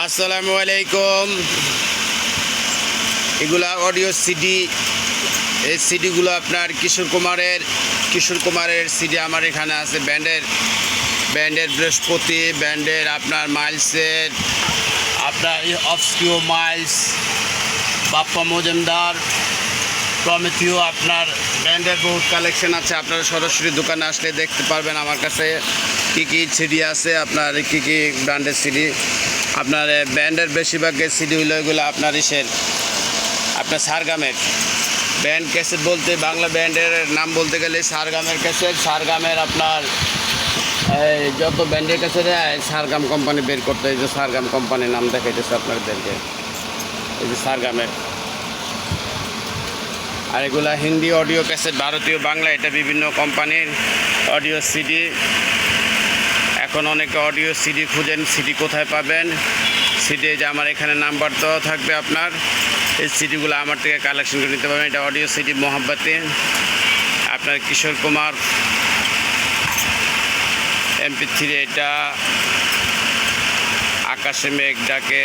আসসালামু আলাইকুম। এগুলা অডিও সিডি। এই সিডিগুলো আপনার কিশোর কুমারের সিডি আমার এখানে আছে। ব্যান্ডের বৃহস্পতি, ব্যান্ডের আপনার মাইলসের, আপনার অফস্কিও মাইলস, বাপ্পা মজুমদার, প্রমিথিও, আপনার ব্যান্ডের বহুত কালেকশন আছে। আপনারা সরাসরি দোকানে আসলে দেখতে পারবেন আমার কাছে কী কী সিডি আছে, আপনার কী কী ব্র্যান্ডের সিডি। আপনার ব্যান্ডের বেশিরভাগের সিডি হলো এগুলো আপনার আপনার সারগামের ব্যান্ড ক্যাসেট বলতে, বাংলা ব্যান্ডের নাম বলতে গেলে সারগামের ক্যাসেট। সারগামের আপনার যত ব্যান্ডের ক্যাসেট সারগাম কোম্পানি বের করতে, এই যে সারগাম কোম্পানির নাম দেখাইতেছে আপনাদেরকে, এই যে সারগামের। আর এগুলা হিন্দি অডিও ক্যাসেট, ভারতীয় বাংলা, এটা বিভিন্ন কোম্পানির অডিও সিডি। এখন অনেকে অডিও সিডি খুঁজেন, সিডি কোথায় পাবেন? সিডি যে আমার এখানে নাম্বার দেওয়া থাকবে, আপনার এই সিডিগুলো আমার থেকে কালেকশন করে নিতে পারবেন। এটা অডিও সিডি মোহাব্বতে, আপনার কিশোর কুমার MP3, এটা আকাশে মেঘ ডাকে।